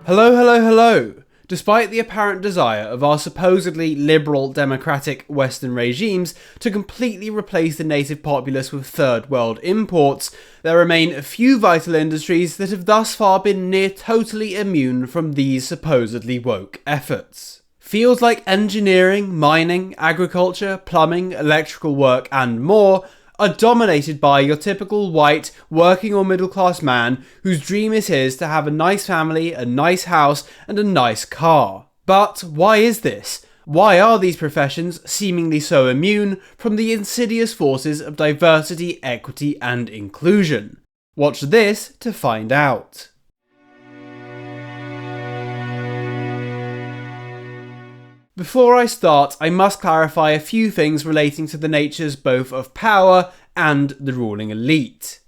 Hello, hello, hello! Despite the apparent desire of our supposedly liberal, democratic Western regimes to completely replace the native populace with third world imports, there remain a few vital industries that have thus far been near totally immune from these supposedly woke efforts. Fields like engineering, mining, agriculture, plumbing, electrical work, and more are dominated by your typical white, working or middle class man whose dream it is to have a nice family, a nice house, and a nice car. But why is this? Why are these professions seemingly so immune from the insidious forces of diversity, equity, and inclusion? Watch this to find out. Before I start, I must clarify a few things relating to the natures both of power and the ruling elite.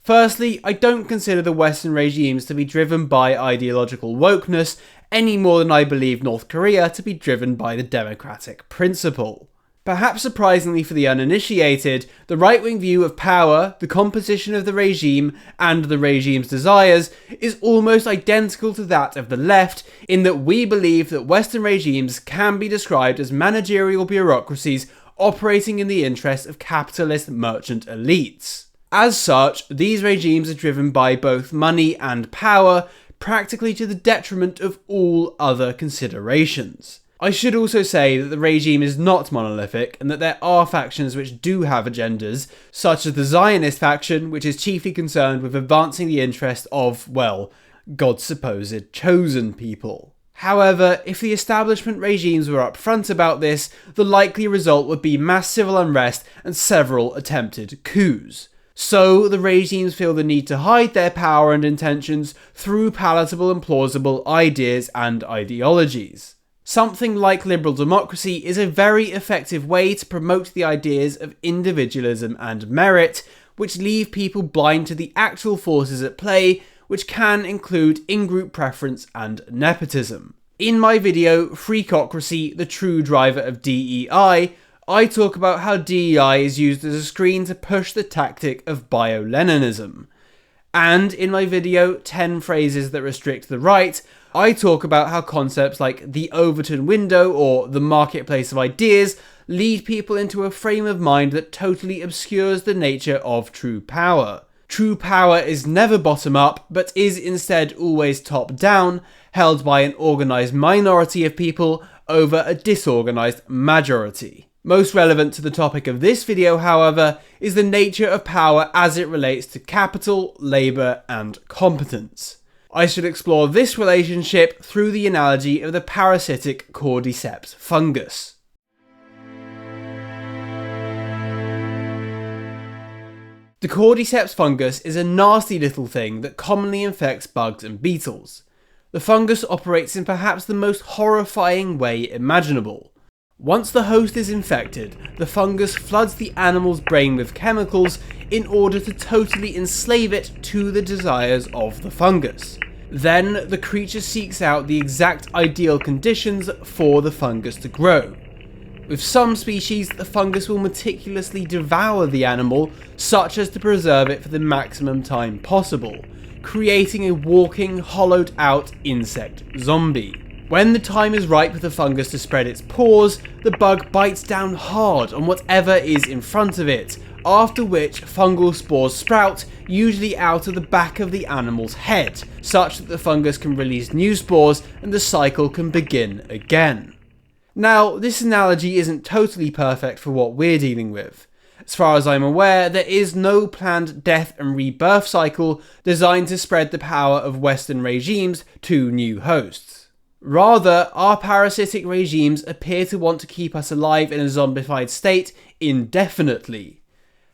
Firstly, I don't consider the Western regimes to be driven by ideological wokeness any more than I believe North Korea to be driven by the democratic principle. Perhaps surprisingly for the uninitiated, the right-wing view of power, the composition of the regime, and the regime's desires is almost identical to that of the left, in that we believe that Western regimes can be described as managerial bureaucracies operating in the interest of capitalist merchant elites. As such, these regimes are driven by both money and power, practically to the detriment of all other considerations. I should also say that the regime is not monolithic and that there are factions which do have agendas, such as the Zionist faction, which is chiefly concerned with advancing the interest of, well, God's supposed chosen people. However, if the establishment regimes were upfront about this, the likely result would be mass civil unrest and several attempted coups. So, the regimes feel the need to hide their power and intentions through palatable and plausible ideas and ideologies. Something like liberal democracy is a very effective way to promote the ideas of individualism and merit, which leave people blind to the actual forces at play, which can include in-group preference and nepotism. In my video, Freakocracy, the true driver of DEI, I talk about how DEI is used as a screen to push the tactic of bio-Leninism. And in my video, 10 phrases that restrict the right, I talk about how concepts like the Overton window or the marketplace of ideas lead people into a frame of mind that totally obscures the nature of true power. True power is never bottom up, but is instead always top down, held by an organised minority of people over a disorganised majority. Most relevant to the topic of this video, however, is the nature of power as it relates to capital, labour, and competence. I should explore this relationship through the analogy of the parasitic Cordyceps fungus. The Cordyceps fungus is a nasty little thing that commonly infects bugs and beetles. The fungus operates in perhaps the most horrifying way imaginable. Once the host is infected, the fungus floods the animal's brain with chemicals in order to totally enslave it to the desires of the fungus. Then, the creature seeks out the exact ideal conditions for the fungus to grow. With some species, the fungus will meticulously devour the animal, such as to preserve it for the maximum time possible, creating a walking, hollowed-out insect zombie. When the time is right for the fungus to spread its pores, the bug bites down hard on whatever is in front of it, after which fungal spores sprout, usually out of the back of the animal's head, such that the fungus can release new spores and the cycle can begin again. Now, this analogy isn't totally perfect for what we're dealing with. As far as I'm aware, there is no planned death and rebirth cycle designed to spread the power of Western regimes to new hosts. Rather, our parasitic regimes appear to want to keep us alive in a zombified state indefinitely.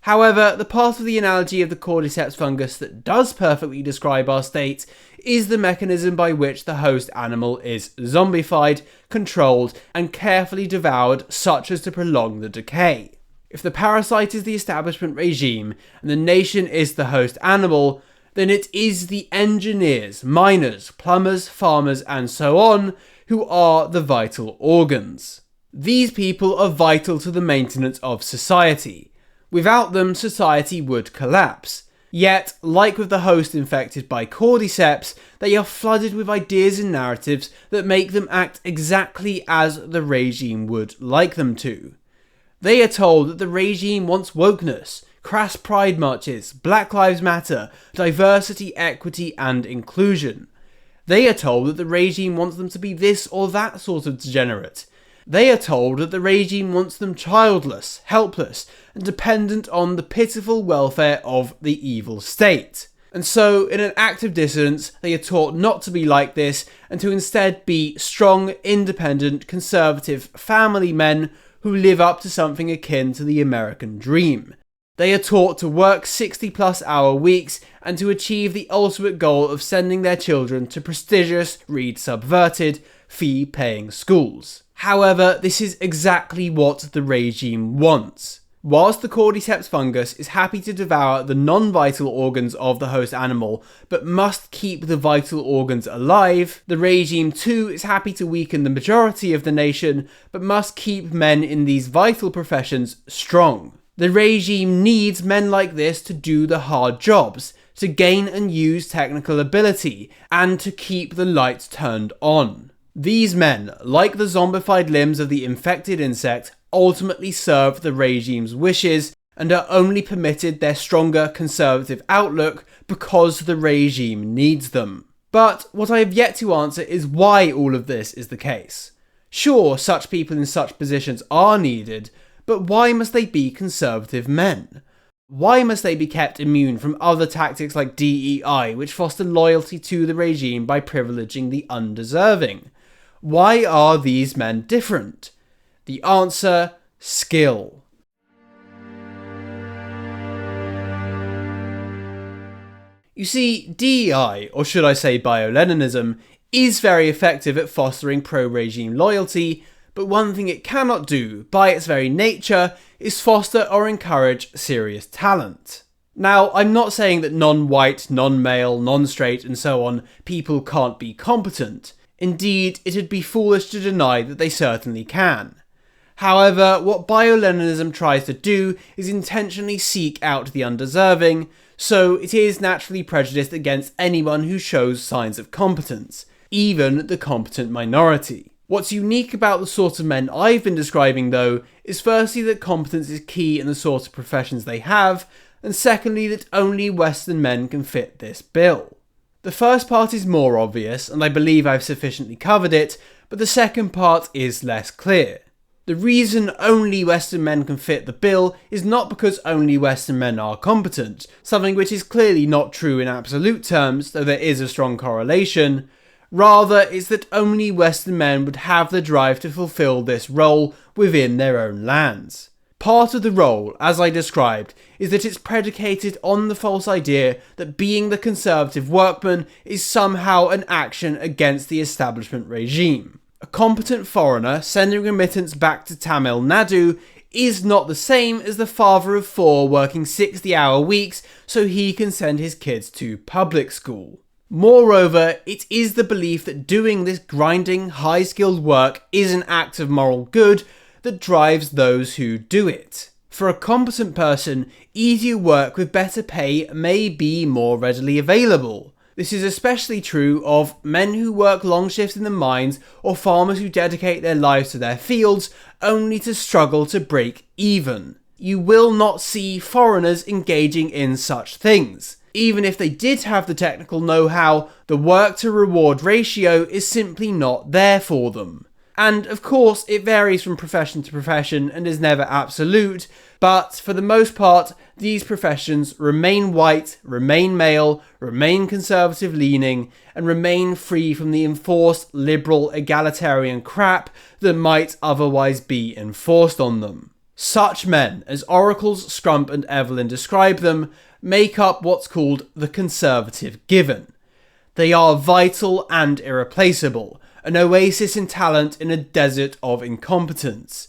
However, the part of the analogy of the Cordyceps fungus that does perfectly describe our state is the mechanism by which the host animal is zombified, controlled, and carefully devoured such as to prolong the decay. If the parasite is the establishment regime and the nation is the host animal, then it is the engineers, miners, plumbers, farmers, and so on who are the vital organs. These people are vital to the maintenance of society. Without them, society would collapse. Yet, like with the host infected by Cordyceps, they are flooded with ideas and narratives that make them act exactly as the regime would like them to. They are told that the regime wants wokeness, crass pride marches, Black Lives Matter, diversity, equity and inclusion. They are told that the regime wants them to be this or that sort of degenerate. They are told that the regime wants them childless, helpless, and dependent on the pitiful welfare of the evil state. And so, in an act of dissidence, they are taught not to be like this, and to instead be strong, independent, conservative family men who live up to something akin to the American dream. They are taught to work 60-plus-hour weeks and to achieve the ultimate goal of sending their children to prestigious, read subverted, fee-paying schools. However, this is exactly what the regime wants. Whilst the Cordyceps fungus is happy to devour the non-vital organs of the host animal, but must keep the vital organs alive, the regime too is happy to weaken the majority of the nation, but must keep men in these vital professions strong. The regime needs men like this to do the hard jobs, to gain and use technical ability, and to keep the lights turned on. These men, like the zombified limbs of the infected insect, ultimately serve the regime's wishes and are only permitted their stronger conservative outlook because the regime needs them. But what I have yet to answer is why all of this is the case. Sure, such people in such positions are needed, but why must they be conservative men? Why must they be kept immune from other tactics like DEI, which foster loyalty to the regime by privileging the undeserving? Why are these men different? The answer: skill. You see, DEI, or should I say bio-Leninism, is very effective at fostering pro-regime loyalty, but one thing it cannot do, by its very nature, is foster or encourage serious talent. Now, I'm not saying that non-white, non-male, non-straight and so on people can't be competent. Indeed, it'd be foolish to deny that they certainly can. However, what bio-Leninism tries to do is intentionally seek out the undeserving, so it is naturally prejudiced against anyone who shows signs of competence, even the competent minority. What's unique about the sort of men I've been describing though, is firstly that competence is key in the sort of professions they have, and secondly that only Western men can fit this bill. The first part is more obvious, and I believe I've sufficiently covered it, but the second part is less clear. The reason only Western men can fit the bill is not because only Western men are competent, something which is clearly not true in absolute terms, though there is a strong correlation. Rather, it's that only Western men would have the drive to fulfill this role within their own lands. Part of the role, as I described, is that it's predicated on the false idea that being the conservative workman is somehow an action against the establishment regime. A competent foreigner sending remittance back to Tamil Nadu is not the same as the father of 4 working 60-hour weeks so he can send his kids to public school. Moreover, it is the belief that doing this grinding, high-skilled work is an act of moral good that drives those who do it. For a competent person, easier work with better pay may be more readily available. This is especially true of men who work long shifts in the mines or farmers who dedicate their lives to their fields only to struggle to break even. You will not see foreigners engaging in such things. Even if they did have the technical know-how, the work to reward ratio is simply not there for them. And of course, it varies from profession to profession and is never absolute, but for the most part, these professions remain white, remain male, remain conservative leaning, and remain free from the enforced liberal egalitarian crap that might otherwise be enforced on them. Such men, as Oracle's Scrump and Evelyn describe them, make up what's called the conservative given. They are vital and irreplaceable, an oasis in talent in a desert of incompetence.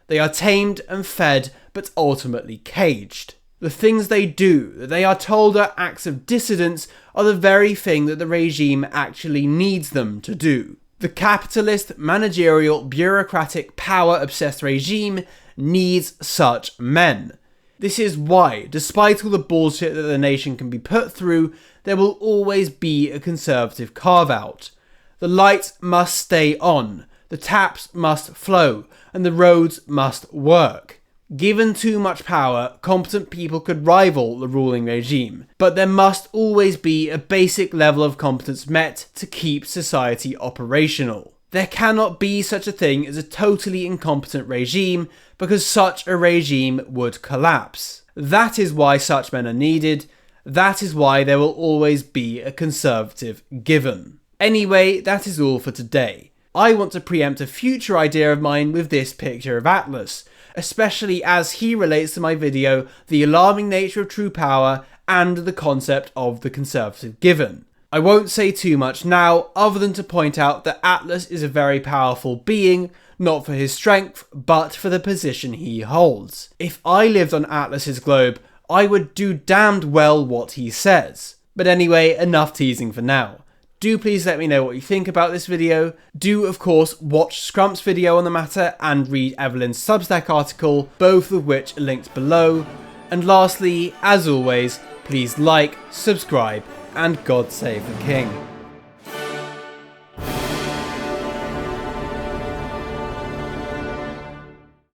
They are tamed and fed, but ultimately caged. The things they do, that they are told are acts of dissidence, are the very thing that the regime actually needs them to do. The capitalist, managerial, bureaucratic, power-obsessed regime needs such men. This is why, despite all the bullshit that the nation can be put through, there will always be a conservative carve-out. The lights must stay on, the taps must flow, and the roads must work. Given too much power, competent people could rival the ruling regime, but there must always be a basic level of competence met to keep society operational. There cannot be such a thing as a totally incompetent regime, because such a regime would collapse. That is why such men are needed. That is why there will always be a conservative given. Anyway, that is all for today. I want to preempt a future idea of mine with this picture of Atlas, especially as he relates to my video, The Alarming Nature of True Power and the Concept of the Conservative Given. I won't say too much now, other than to point out that Atlas is a very powerful being, not for his strength, but for the position he holds. If I lived on Atlas's globe, I would do damned well what he says. But anyway, enough teasing for now. Do please let me know what you think about this video. Do of course watch Scrump's video on the matter and read Evelyn's Substack article, both of which are linked below. And lastly, as always, please like, subscribe, and God save the King.